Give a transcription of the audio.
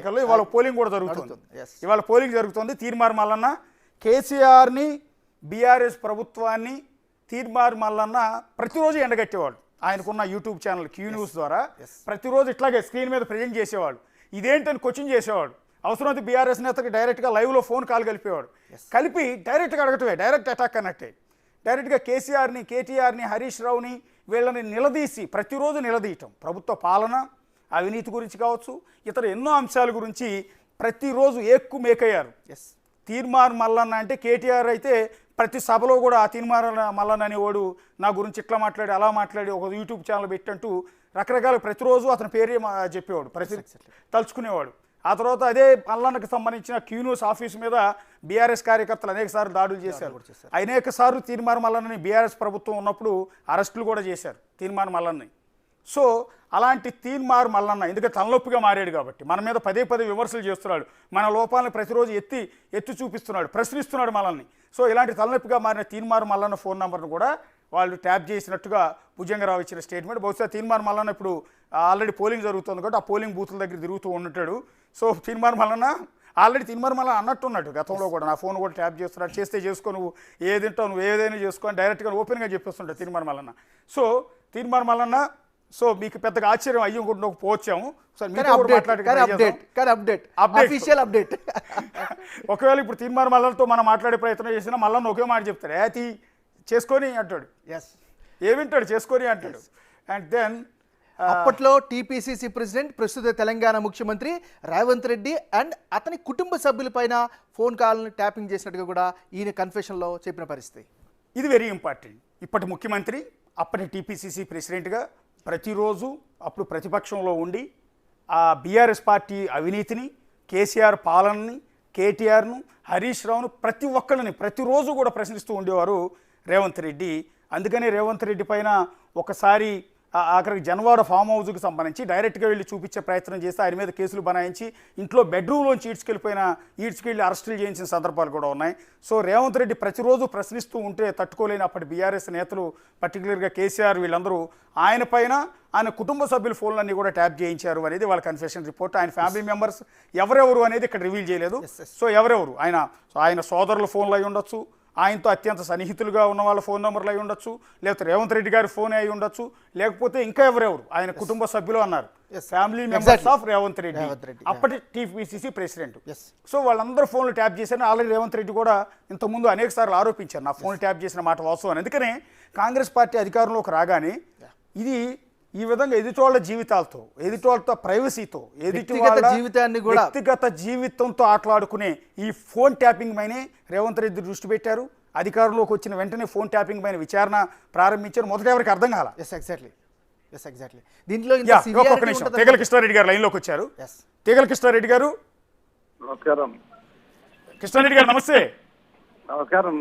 ఇవాళ పోలింగ్ కూడా జరుగుతుంది. ఇవాళ పోలింగ్ జరుగుతుంది. తీర్మార్ మల్లన్న కేసీఆర్ని బీఆర్ఎస్ ప్రభుత్వాన్ని తీర్మార్ మల్లన్న ప్రతిరోజు ఎండగట్టేవాడు. ఆయనకున్న యూట్యూబ్ ఛానల్ క్యూ న్యూస్ ద్వారా ప్రతిరోజు ఇట్లాగే స్క్రీన్ మీద ప్రజెంట్ చేసేవాడు. ఇదేంటని క్వశ్చన్ చేసేవాడు. అవసరమైతే బీఆర్ఎస్ నేతకి డైరెక్ట్గా లైవ్లో ఫోన్ కాల్ కలిపేవాడు. కలిపి డైరెక్ట్గా అడగటమే, డైరెక్ట్ అటాక్ అన్నట్టే. డైరెక్ట్గా కేసీఆర్ని, కేటీఆర్ని, హరీష్ రావుని వీళ్ళని నిలదీసి ప్రతిరోజు నిలదీయటం, ప్రభుత్వ పాలన, అవినీతి గురించి కావచ్చు, ఇతర ఎన్నో అంశాల గురించి ప్రతిరోజు ఏక్కు మేకయ్యారు. తీర్మార్ మల్లన్న అంటే కేటీఆర్ అయితే ప్రతి సభలో కూడా ఆ తీర్మార్ మల్లన్న అనేవాడు నా గురించి ఇట్లా మాట్లాడి అలా మాట్లాడి ఒక యూట్యూబ్ ఛానల్ పెట్టంటూ రకరకాల ప్రతిరోజు అతని పేరే చెప్పేవాడు, ప్రతి తలుచుకునేవాడు. ఆ తర్వాత అదే మల్లన్నకు సంబంధించిన క్యూ న్యూస్ ఆఫీస్ మీద బీఆర్ఎస్ కార్యకర్తలు అనేకసార్లు దాడులు చేశారు. అనేకసార్లు తీర్మార్ మల్లన్నని బీఆర్ఎస్ ప్రభుత్వం ఉన్నప్పుడు అరెస్టులు కూడా చేశారు తీర్మార్ మల్లన్నని. సో అలాంటి తీర్మార్ మల్లన్న ఎందుకంటే తలనొప్పిగా మారాడు కాబట్టి మన మీద పదే పదే విమర్శలు చేస్తున్నాడు, మన లోపాలను ప్రతిరోజు ఎత్తి చూపిస్తున్నాడు, ప్రశ్నిస్తున్నాడు మనల్ని. సో ఇలాంటి తలనొప్పిగా మారిన తీర్మార్ మల్లన్న ఫోన్ నెంబర్ను కూడా వాళ్ళు ట్యాప్ చేసినట్టుగా భుజంగరావు ఇచ్చిన స్టేట్మెంట్. బహుశా తీర్మార్ మల్లన్న ఇప్పుడు ఆల్రెడీ పోలింగ్ జరుగుతుంది కాబట్టి ఆ పోలింగ్ బూతుల దగ్గర తిరుగుతూ ఉంటాడు. సో తీర్మార్ మల్లన్న ఆల్రెడీ తీర్మార్ మల్లన్న అన్నట్టున్నాడు గతంలో కూడా, నా ఫోన్ కూడా ట్యాప్ చేస్తున్నాడు, చేస్తే చేసుకో, నువ్వు ఏదింటావు, నువ్వు ఏదైనా చేసుకో అని డైరెక్ట్గా ఓపెన్గా చెప్పేస్తుంటాడు తీర్మార్ మల్లన్న. సో తీర్మార్ మల్లన్న సో మీకు పెద్దగా ఆశ్చర్యం అయ్యి పోవచ్చాము. ఒకవేళ ఇప్పుడు తీర్మార్ మల్లన్నతో మనం మాట్లాడే ప్రయత్నం చేసినా మల్లన్న ఒకే మాట చెప్తాడు, అది చేసుకొని అంటాడు. ఏమింటాడు, చేసుకొని అంటాడు. అండ్ దెన్ అప్పట్లో టీపీసీసీ ప్రెసిడెంట్, ప్రస్తుత తెలంగాణ ముఖ్యమంత్రి రేవంత్ రెడ్డి అండ్ అతని కుటుంబ సభ్యులపైన ఫోన్ కాల్ని ట్యాపింగ్ చేసినట్టుగా కూడా ఈయన కన్ఫెషన్లో చెప్పిన పరిస్థితి. ఇది వెరీ ఇంపార్టెంట్. ఇప్పటి ముఖ్యమంత్రి, అప్పటి టీపీసీసీ ప్రెసిడెంట్గా ప్రతిరోజు అప్పుడు ప్రతిపక్షంలో ఉండి ఆ బీఆర్ఎస్ పార్టీ అవినీతిని, కేసీఆర్ పాలనని, కేటీఆర్ను, హరీష్ రావును ప్రతి ఒక్కరిని ప్రతిరోజు కూడా ప్రశ్నిస్తూ ఉండేవారు రేవంత్ రెడ్డి. అందుకని రేవంత్ రెడ్డి పైన ఒకసారి అక్కడికి జన్వాడ ఫామ్ హౌస్కి సంబంధించి డైరెక్ట్గా వెళ్ళి చూపించే ప్రయత్నం చేస్తే ఆయన మీద కేసులు బనాయించి ఇంట్లో బెడ్రూమ్లోంచి ఈడ్చుకెళ్ళి అరెస్టులు చేయించిన సందర్భాలు కూడా ఉన్నాయి. సో రేవంత్ రెడ్డి ప్రతిరోజు ప్రశ్నిస్తూ ఉంటే తట్టుకోలేని అప్పటి బీఆర్ఎస్ నేతలు, పర్టికులర్గా కేసీఆర్, వీళ్ళందరూ ఆయన పైన ఆయన కుటుంబ సభ్యుల ఫోన్లన్నీ కూడా ట్యాప్ చేయించారు అనేది వాళ్ళ కన్ఫెషన్ రిపోర్ట్. ఆయన ఫ్యామిలీ మెంబర్స్ ఎవరెవరు అనేది ఇక్కడ రివీల్ చేయలేదు. సో ఎవరెవరు ఆయన సోదరుల ఫోన్లు అయి ఉండొచ్చు, ఆయనతో అత్యంత సన్నిహితులుగా ఉన్న వాళ్ళ ఫోన్ నెంబర్లు అయి ఉండొచ్చు, లేకపోతే రేవంత్ రెడ్డి గారి ఫోన్ అయి ఉండొచ్చు, లేకపోతే ఇంకా ఎవరెవరు ఆయన కుటుంబ సభ్యులు అన్నారు, family members of Revanth Reddy, అప్పటి టీపీసీసీ ప్రెసిడెంట్. సో వాళ్ళందరూ ఫోన్లు ట్యాప్ చేశారని ఆల్రెడీ రేవంత్ రెడ్డి కూడా ఇంతకుముందు అనేక సార్లు ఆరోపించారు, నా ఫోన్ ట్యాప్ చేసిన మాట వాస్తవం. అందుకనే కాంగ్రెస్ పార్టీ అధికారంలోకి రాగానే ఇది ఈ విధంగా ఎదుటోళ్ల జీవితాలతో, ఎదుటోళ్లతో ప్రైవసీతో, వ్యక్తిగత జీవితంతో ఆటలాడుకునే ఈ ఫోన్ ట్యాపింగ్ పైనే రేవంత్ రెడ్డి దృష్టి పెట్టారు. అధికారంలోకి వచ్చిన వెంటనే ఫోన్ ట్యాపింగ్ పైన విచారణ ప్రారంభించారు. మొదట ఎవరికి అర్థం కాల. దీంట్లో ఒక్క నిమిషం, తీగల కృష్ణారెడ్డి గారు లైన్లోకి వచ్చారు. తీగల కృష్ణారెడ్డి గారు, నమస్కారం. కృష్ణారెడ్డి గారు నమస్తే. నమస్కారం.